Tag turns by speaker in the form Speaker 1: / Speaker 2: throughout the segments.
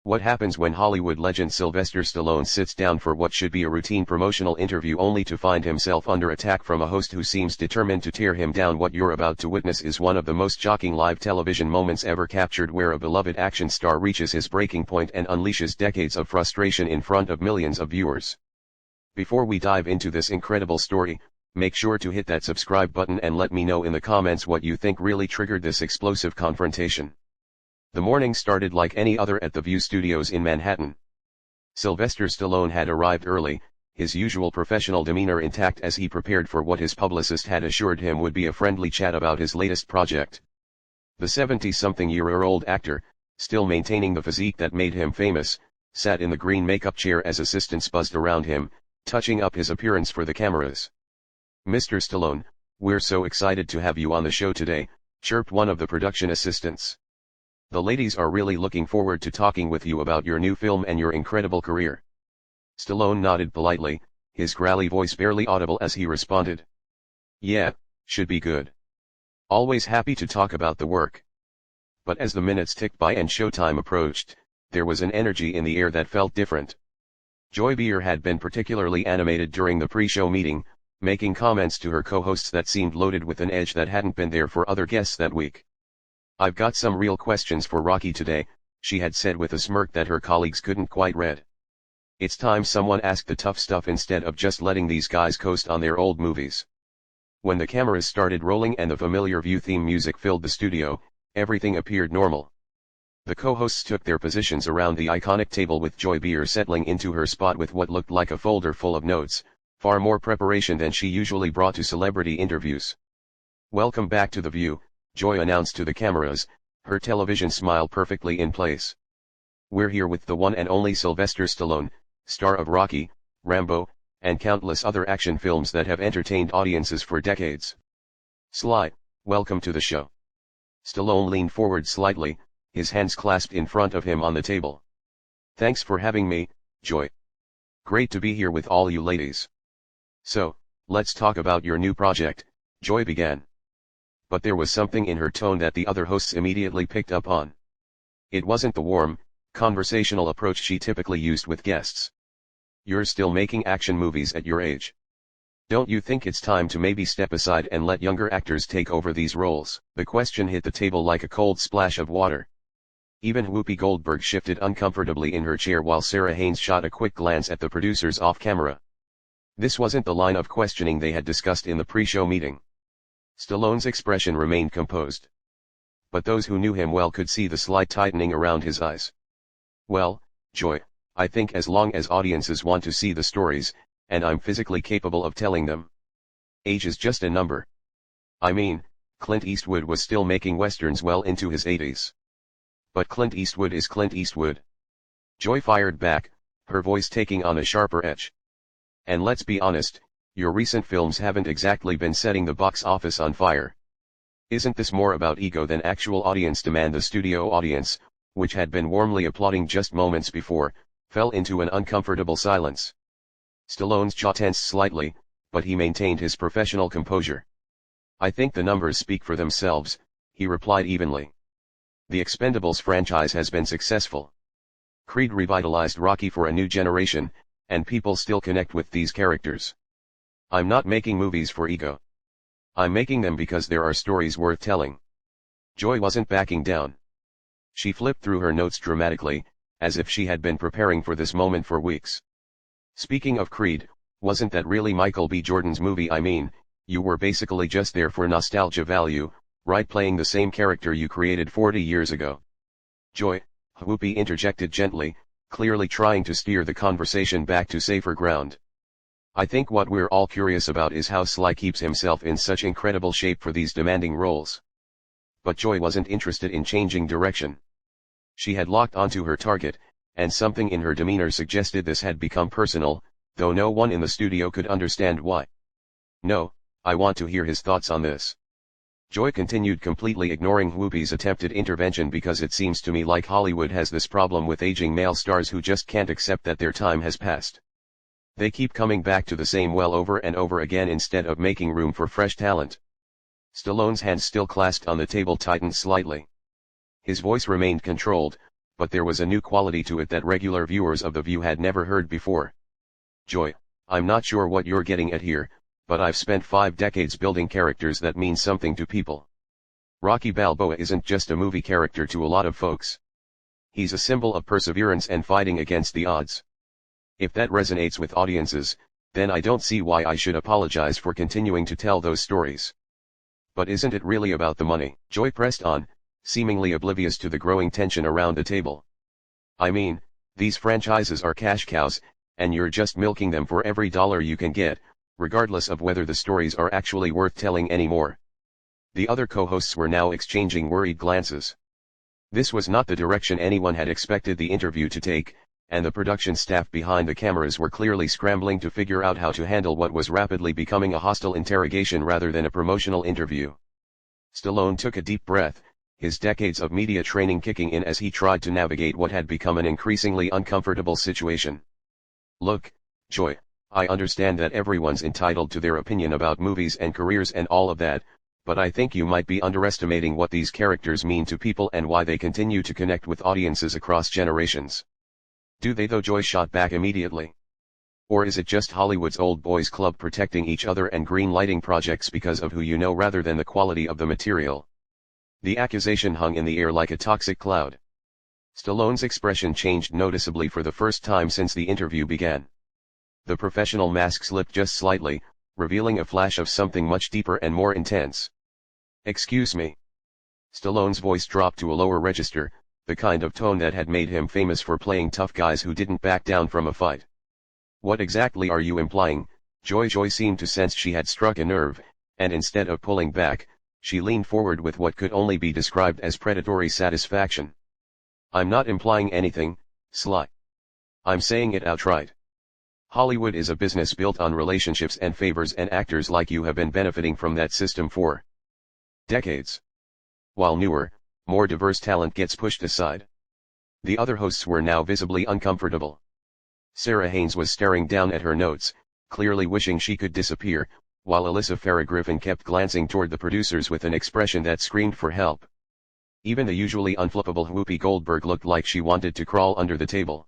Speaker 1: What happens when Hollywood legend Sylvester Stallone sits down for what should be a routine promotional interview only to find himself under attack from a host who seems determined to tear him down? What you're about to witness is one of the most shocking live television moments ever captured, where a beloved action star reaches his breaking point and unleashes decades of frustration in front of millions of viewers. Before we dive into this incredible story, make sure to hit that subscribe button and let me know in the comments what you think really triggered this explosive confrontation. The morning started like any other at the View Studios in Manhattan. Sylvester Stallone had arrived early, his usual professional demeanor intact as he prepared for what his publicist had assured him would be a friendly chat about his latest project. The 70-something-year-old actor, still maintaining the physique that made him famous, sat in the green makeup chair as assistants buzzed around him, touching up his appearance for the cameras. "Mr. Stallone, we're so excited to have you on the show today," chirped one of the production assistants. "The ladies are really looking forward to talking with you about your new film and your incredible career." Stallone nodded politely, his growly voice barely audible as he responded, "Yeah, should be good. Always happy to talk about the work." But as the minutes ticked by and showtime approached, there was an energy in the air that felt different. Joy Behar had been particularly animated during the pre-show meeting, making comments to her co-hosts that seemed loaded with an edge that hadn't been there for other guests that week. "I've got some real questions for Rocky today," she had said with a smirk that her colleagues couldn't quite read. "It's time someone asked the tough stuff instead of just letting these guys coast on their old movies." When the cameras started rolling and the familiar View theme music filled the studio, everything appeared normal. The co-hosts took their positions around the iconic table, with Joy Behar settling into her spot with what looked like a folder full of notes, far more preparation than she usually brought to celebrity interviews. "Welcome back to The View," Joy announced to the cameras, her television smile perfectly in place. "We're here with the one and only Sylvester Stallone, star of Rocky, Rambo, and countless other action films that have entertained audiences for decades. Sly, welcome to the show." Stallone leaned forward slightly, his hands clasped in front of him on the table. "Thanks for having me, Joy. Great to be here with all you ladies. So, let's talk about your new project," Joy began. But there was something in her tone that the other hosts immediately picked up on. It wasn't the warm, conversational approach she typically used with guests. "You're still making action movies at your age. Don't you think it's time to maybe step aside and let younger actors take over these roles?" The question hit the table like a cold splash of water. Even Whoopi Goldberg shifted uncomfortably in her chair, while Sarah Haynes shot a quick glance at the producers off camera. This wasn't the line of questioning they had discussed in the pre-show meeting. Stallone's expression remained composed. But those who knew him well could see the slight tightening around his eyes. "Well, Joy, I think as long as audiences want to see the stories, and I'm physically capable of telling them, age is just a number. I mean, Clint Eastwood was still making westerns well into his 80s. But Clint Eastwood is Clint Eastwood." Joy fired back, her voice taking on a sharper edge. "And let's be honest, your recent films haven't exactly been setting the box office on fire. Isn't this more about ego than actual audience demand?" The studio audience, which had been warmly applauding just moments before, fell into an uncomfortable silence. Stallone's jaw tensed slightly, but he maintained his professional composure. "I think the numbers speak for themselves," he replied evenly. "The Expendables franchise has been successful. Creed revitalized Rocky for a new generation, and people still connect with these characters. I'm not making movies for ego. I'm making them because there are stories worth telling." Joy wasn't backing down. She flipped through her notes dramatically, as if she had been preparing for this moment for weeks. "Speaking of Creed, wasn't that really Michael B. Jordan's movie? I mean, you were basically just there for nostalgia value, right, playing the same character you created 40 years ago." "Joy," Whoopi interjected gently, clearly trying to steer the conversation back to safer ground. "I think what we're all curious about is how Sly keeps himself in such incredible shape for these demanding roles." But Joy wasn't interested in changing direction. She had locked onto her target, and something in her demeanor suggested this had become personal, though no one in the studio could understand why. "No, I want to hear his thoughts on this." Joy continued, completely ignoring Whoopi's attempted intervention. "Because it seems to me like Hollywood has this problem with aging male stars who just can't accept that their time has passed. They keep coming back to the same well over and over again instead of making room for fresh talent." Stallone's hands, still clasped on the table, tightened slightly. His voice remained controlled, but there was a new quality to it that regular viewers of The View had never heard before. Joy, I'm not sure what you're getting at here, but I've spent 5 decades building characters that mean something to people. Rocky Balboa isn't just a movie character to a lot of folks. He's a symbol of perseverance and fighting against the odds. If that resonates with audiences, then I don't see why I should apologize for continuing to tell those stories. But isn't it really about the money? Joy pressed on, seemingly oblivious to the growing tension around the table. I mean, these franchises are cash cows, and you're just milking them for every dollar you can get, regardless of whether the stories are actually worth telling anymore. The other co-hosts were now exchanging worried glances. This was not the direction anyone had expected the interview to take, and the production staff behind the cameras were clearly scrambling to figure out how to handle what was rapidly becoming a hostile interrogation rather than a promotional interview. Stallone took a deep breath, his decades of media training kicking in as he tried to navigate what had become an increasingly uncomfortable situation. Look, Joy, I understand that everyone's entitled to their opinion about movies and careers and all of that, but I think you might be underestimating what these characters mean to people and why they continue to connect with audiences across generations. Do they though? Joy shot back immediately. Or is it just Hollywood's old boys club protecting each other and green lighting projects because of who you know rather than the quality of the material? The accusation hung in the air like a toxic cloud. Stallone's expression changed noticeably for the first time since the interview began. The professional mask slipped just slightly, revealing a flash of something much deeper and more intense. Excuse me. Stallone's voice dropped to a lower register, the kind of tone that had made him famous for playing tough guys who didn't back down from a fight. What exactly are you implying? Joy seemed to sense she had struck a nerve, and instead of pulling back, she leaned forward with what could only be described as predatory satisfaction. I'm not implying anything, Sly. I'm saying it outright. Hollywood is a business built on relationships and favors, and actors like you have been benefiting from that system for decades. While newer, more diverse talent gets pushed aside. The other hosts were now visibly uncomfortable. Sarah Haynes was staring down at her notes, clearly wishing she could disappear, while Alyssa Farah Griffin kept glancing toward the producers with an expression that screamed for help. Even the usually unflippable Whoopi Goldberg looked like she wanted to crawl under the table.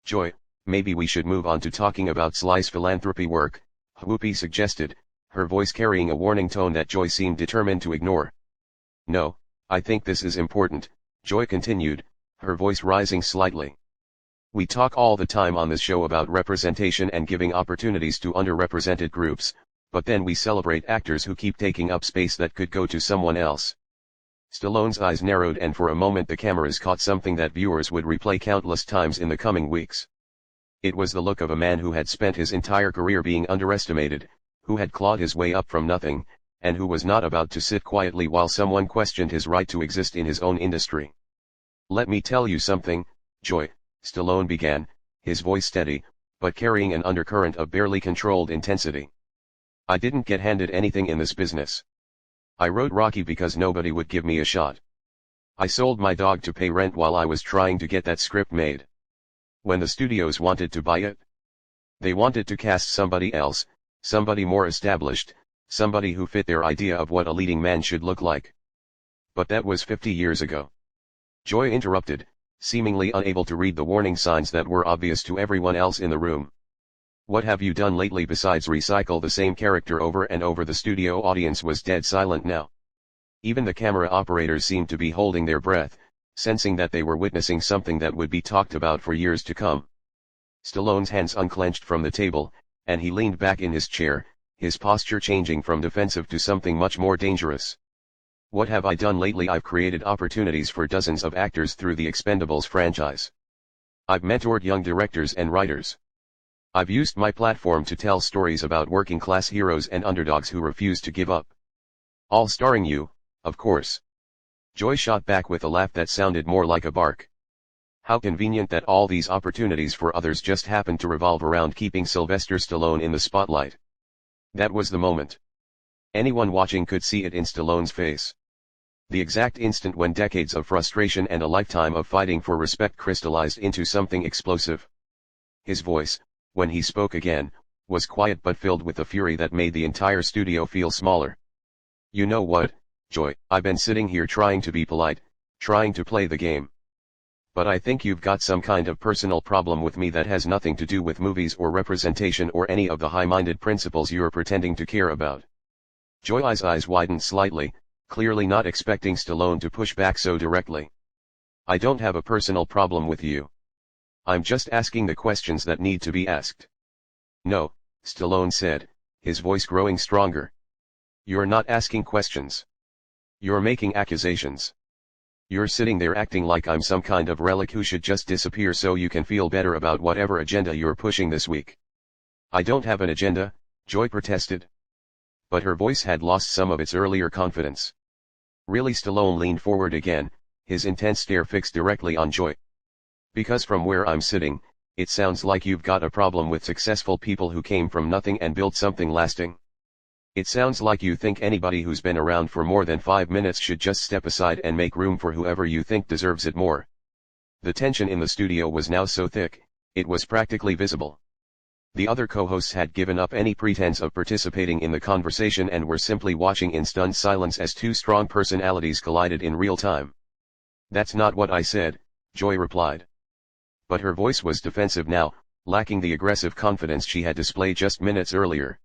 Speaker 1: Joy, maybe we should move on to talking about Sly's philanthropy work, Whoopi suggested, her voice carrying a warning tone that Joy seemed determined to ignore. No, I think this is important, Joy continued, her voice rising slightly. We talk all the time on this show about representation and giving opportunities to underrepresented groups, but then we celebrate actors who keep taking up space that could go to someone else. Stallone's eyes narrowed, and for a moment the cameras caught something that viewers would replay countless times in the coming weeks. It was the look of a man who had spent his entire career being underestimated, who had clawed his way up from nothing, and who was not about to sit quietly while someone questioned his right to exist in his own industry. Let me tell you something, Joy, Stallone began, his voice steady, but carrying an undercurrent of barely controlled intensity. I didn't get handed anything in this business. I wrote Rocky because nobody would give me a shot. I sold my dog to pay rent while I was trying to get that script made. When the studios wanted to buy it, they wanted to cast somebody else, somebody more established, somebody who fit their idea of what a leading man should look like. But that was 50 years ago. Joy interrupted, seemingly unable to read the warning signs that were obvious to everyone else in the room. What have you done lately besides recycle the same character over and over? The studio audience was dead silent now. Even the camera operators seemed to be holding their breath, sensing that they were witnessing something that would be talked about for years to come. Stallone's hands unclenched from the table, and he leaned back in his chair, his posture changing from defensive to something much more dangerous. What have I done lately? I've created opportunities for dozens of actors through the Expendables franchise. I've mentored young directors and writers. I've used my platform to tell stories about working-class heroes and underdogs who refuse to give up. All starring you, of course. Joy shot back with a laugh that sounded more like a bark. How convenient that all these opportunities for others just happened to revolve around keeping Sylvester Stallone in the spotlight. That was the moment. Anyone watching could see it in Stallone's face. The exact instant when decades of frustration and a lifetime of fighting for respect crystallized into something explosive. His voice, when he spoke again, was quiet but filled with a fury that made the entire studio feel smaller. You know what, Joy, I've been sitting here trying to be polite, trying to play the game. But I think you've got some kind of personal problem with me that has nothing to do with movies or representation or any of the high-minded principles you're pretending to care about. Joy's eyes widened slightly, clearly not expecting Stallone to push back so directly. I don't have a personal problem with you. I'm just asking the questions that need to be asked. No, Stallone said, his voice growing stronger. You're not asking questions. You're making accusations. You're sitting there acting like I'm some kind of relic who should just disappear so you can feel better about whatever agenda you're pushing this week. I don't have an agenda, Joy protested. But her voice had lost some of its earlier confidence. Really? Stallone leaned forward again, his intense stare fixed directly on Joy. Because from where I'm sitting, it sounds like you've got a problem with successful people who came from nothing and built something lasting. It sounds like you think anybody who's been around for more than 5 minutes should just step aside and make room for whoever you think deserves it more. The tension in the studio was now so thick, it was practically visible. The other co-hosts had given up any pretense of participating in the conversation and were simply watching in stunned silence as two strong personalities collided in real time. That's not what I said, Joy replied. But her voice was defensive now, lacking the aggressive confidence she had displayed just minutes earlier.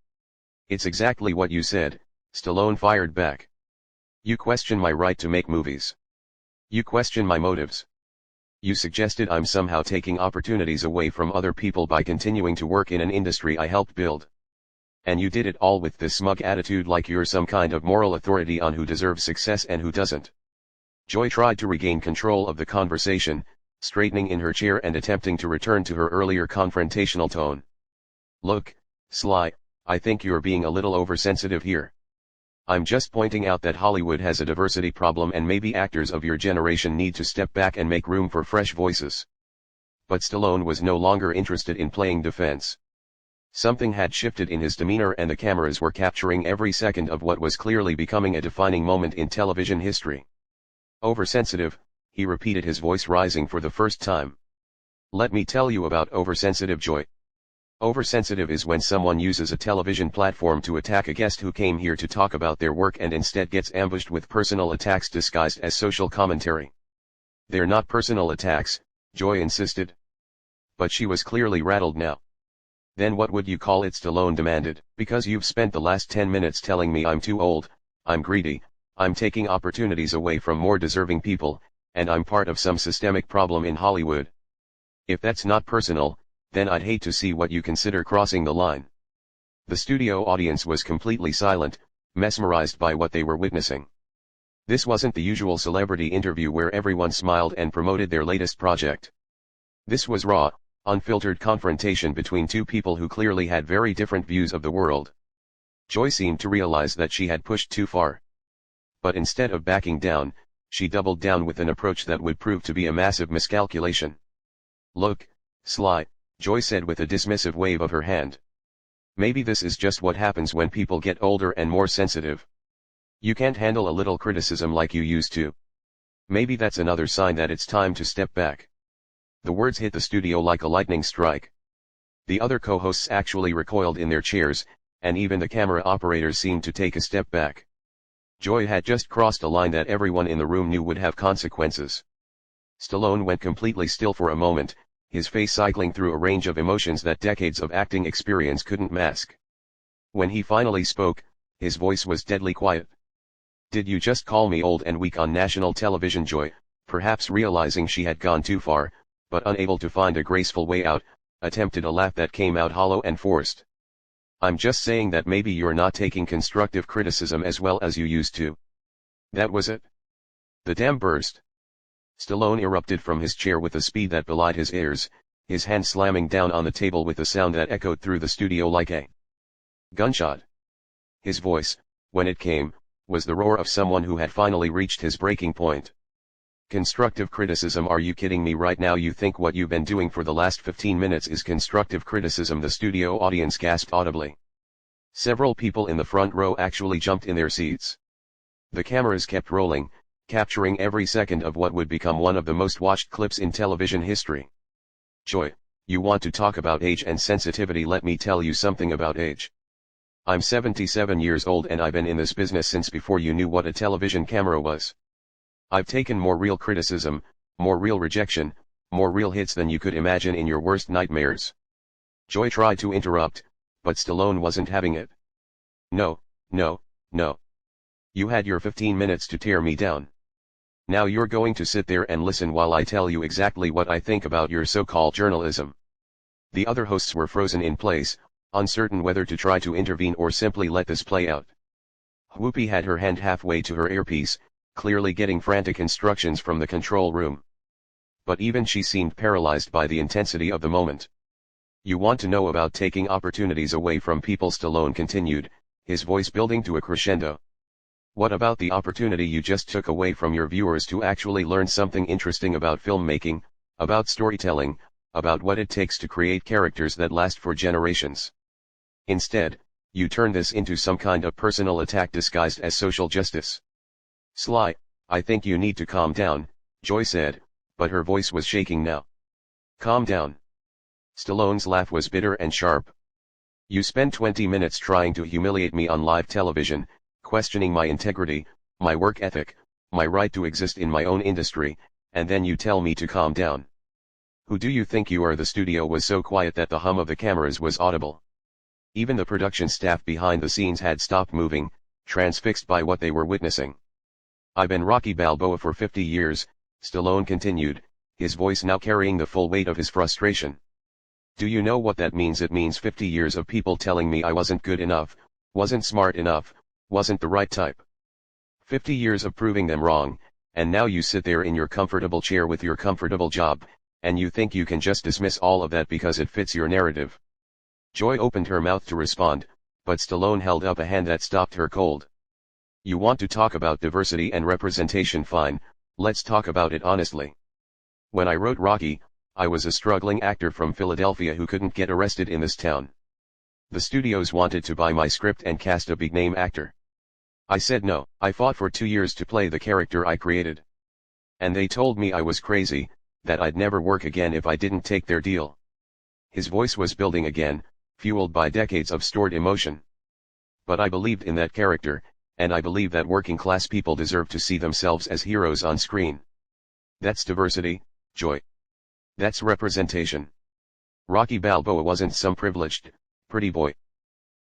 Speaker 1: It's exactly what you said, Stallone fired back. You question my right to make movies. You question my motives. You suggested I'm somehow taking opportunities away from other people by continuing to work in an industry I helped build. And you did it all with this smug attitude like you're some kind of moral authority on who deserves success and who doesn't. Joy tried to regain control of the conversation, straightening in her chair and attempting to return to her earlier confrontational tone. Look, Sly, I think you're being a little oversensitive here. I'm just pointing out that Hollywood has a diversity problem and maybe actors of your generation need to step back and make room for fresh voices. But Stallone was no longer interested in playing defense. Something had shifted in his demeanor and the cameras were capturing every second of what was clearly becoming a defining moment in television history. Oversensitive, he repeated, his voice rising for the first time. Let me tell you about oversensitive, Joy. Oversensitive is when someone uses a television platform to attack a guest who came here to talk about their work and instead gets ambushed with personal attacks disguised as social commentary. They're not personal attacks, Joy insisted. But she was clearly rattled now. Then what would you call it? Stallone demanded. Because you've spent the last 10 minutes telling me I'm too old, I'm greedy, I'm taking opportunities away from more deserving people, and I'm part of some systemic problem in Hollywood. If that's not personal, then I'd hate to see what you consider crossing the line. The studio audience was completely silent, mesmerized by what they were witnessing. This wasn't the usual celebrity interview where everyone smiled and promoted their latest project. This was raw, unfiltered confrontation between two people who clearly had very different views of the world. Joy seemed to realize that she had pushed too far. But instead of backing down, she doubled down with an approach that would prove to be a massive miscalculation. Look, Sly, Joy said with a dismissive wave of her hand. Maybe this is just what happens when people get older and more sensitive. You can't handle a little criticism like you used to. Maybe that's another sign that it's time to step back. The words hit the studio like a lightning strike. The other co-hosts actually recoiled in their chairs, and even the camera operators seemed to take a step back. Joy had just crossed a line that everyone in the room knew would have consequences. Stallone went completely still for a moment, his face cycling through a range of emotions that decades of acting experience couldn't mask. When he finally spoke, his voice was deadly quiet. Did you just call me old and weak on national television? Joy, perhaps realizing she had gone too far, but unable to find a graceful way out, attempted a laugh that came out hollow and forced. I'm just saying that maybe you're not taking constructive criticism as well as you used to. That was it. The dam burst. Stallone erupted from his chair with a speed that belied his ears, his hand slamming down on the table with a sound that echoed through the studio like a gunshot. His voice, when it came, was the roar of someone who had finally reached his breaking point. Constructive criticism? Are you kidding me right now? You think what you've been doing for the last 15 minutes is constructive criticism? The studio audience gasped audibly. Several people in the front row actually jumped in their seats. The cameras kept rolling, capturing every second of what would become one of the most watched clips in television history. Joy, you want to talk about age and sensitivity? Let me tell you something about age. I'm 77 years old and I've been in this business since before you knew what a television camera was. I've taken more real criticism, more real rejection, more real hits than you could imagine in your worst nightmares. Joy tried to interrupt, but Stallone wasn't having it. No, no, no. You had your 15 minutes to tear me down. Now you're going to sit there and listen while I tell you exactly what I think about your so-called journalism. The other hosts were frozen in place, uncertain whether to try to intervene or simply let this play out. Whoopi had her hand halfway to her earpiece, clearly getting frantic instructions from the control room. But even she seemed paralyzed by the intensity of the moment. You want to know about taking opportunities away from people, Stallone continued, his voice building to a crescendo. What about the opportunity you just took away from your viewers to actually learn something interesting about filmmaking, about storytelling, about what it takes to create characters that last for generations? Instead, you turn this into some kind of personal attack disguised as social justice. Sly, I think you need to calm down, Joy said, but her voice was shaking now. Calm down. Stallone's laugh was bitter and sharp. You spend 20 minutes trying to humiliate me on live television, questioning my integrity, my work ethic, my right to exist in my own industry, and then you tell me to calm down. Who do you think you are? The studio was so quiet that the hum of the cameras was audible. Even the production staff behind the scenes had stopped moving, transfixed by what they were witnessing. I've been Rocky Balboa for 50 years, Stallone continued, his voice now carrying the full weight of his frustration. Do you know what that means? It means 50 years of people telling me I wasn't good enough, wasn't smart enough, wasn't the right type. 50 years of proving them wrong, and now you sit there in your comfortable chair with your comfortable job, and you think you can just dismiss all of that because it fits your narrative. Joy opened her mouth to respond, but Stallone held up a hand that stopped her cold. You want to talk about diversity and representation? Fine, let's talk about it honestly. When I wrote Rocky, I was a struggling actor from Philadelphia who couldn't get arrested in this town. The studios wanted to buy my script and cast a big-name actor. I said no. I fought for 2 years to play the character I created. And they told me I was crazy, that I'd never work again if I didn't take their deal. His voice was building again, fueled by decades of stored emotion. But I believed in that character, and I believe that working-class people deserve to see themselves as heroes on screen. That's diversity, Joy. That's representation. Rocky Balboa wasn't some privileged, pretty boy.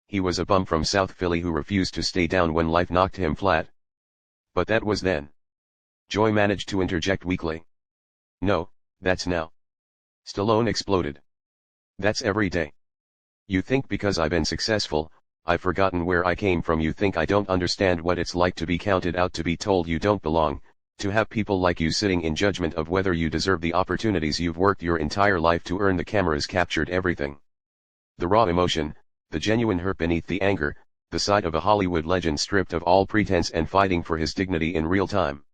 Speaker 1: He was a bum from South Philly who refused to stay down when life knocked him flat. But that was then. Joy managed to interject weakly. No, that's now. Stallone exploded. That's every day. You think because I've been successful, I've forgotten where I came from. You think I don't understand what it's like to be counted out, to be told you don't belong, to have people like you sitting in judgment of whether you deserve the opportunities you've worked your entire life to earn. The cameras captured everything. The raw emotion, the genuine hurt beneath the anger, the side of a Hollywood legend stripped of all pretense and fighting for his dignity in real time.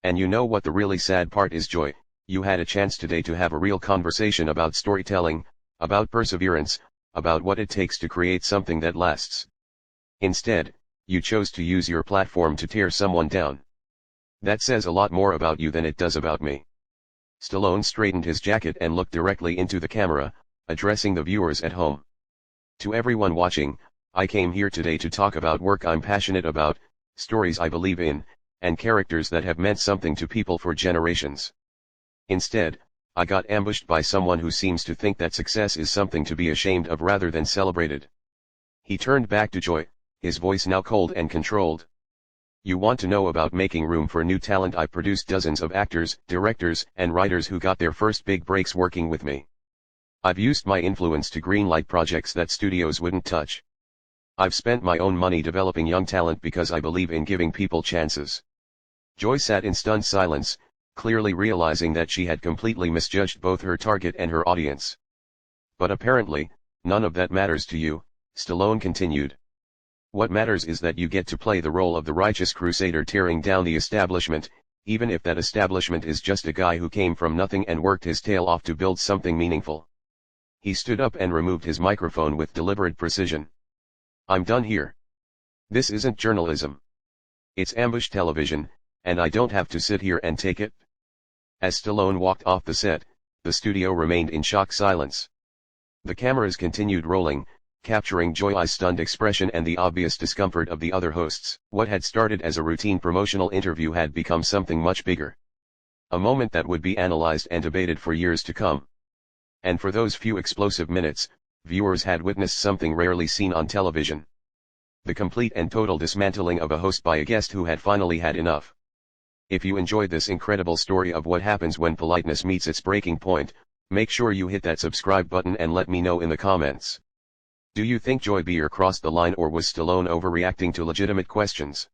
Speaker 1: And you know what the really sad part is, Joy? You had a chance today to have a real conversation about storytelling, about perseverance, about what it takes to create something that lasts. Instead, you chose to use your platform to tear someone down. That says a lot more about you than it does about me. Stallone straightened his jacket and looked directly into the camera, addressing the viewers at home. To everyone watching, I came here today to talk about work I'm passionate about, stories I believe in, and characters that have meant something to people for generations. Instead, I got ambushed by someone who seems to think that success is something to be ashamed of rather than celebrated. He turned back to Joy, his voice now cold and controlled. You want to know about making room for new talent? I produced dozens of actors, directors, and writers who got their first big breaks working with me. I've used my influence to greenlight projects that studios wouldn't touch. I've spent my own money developing young talent because I believe in giving people chances. Joy sat in stunned silence, clearly realizing that she had completely misjudged both her target and her audience. But apparently, none of that matters to you, Stallone continued. What matters is that you get to play the role of the righteous crusader tearing down the establishment, even if that establishment is just a guy who came from nothing and worked his tail off to build something meaningful. He stood up and removed his microphone with deliberate precision. I'm done here. This isn't journalism. It's ambush television, and I don't have to sit here and take it. As Stallone walked off the set, the studio remained in shocked silence. The cameras continued rolling, capturing Joy's stunned expression and the obvious discomfort of the other hosts. What had started as a routine promotional interview had become something much bigger. A moment that would be analyzed and debated for years to come. And for those few explosive minutes, viewers had witnessed something rarely seen on television. The complete and total dismantling of a host by a guest who had finally had enough. If you enjoyed this incredible story of what happens when politeness meets its breaking point, make sure you hit that subscribe button and let me know in the comments. Do you think Joy Behar crossed the line, or was Stallone overreacting to legitimate questions?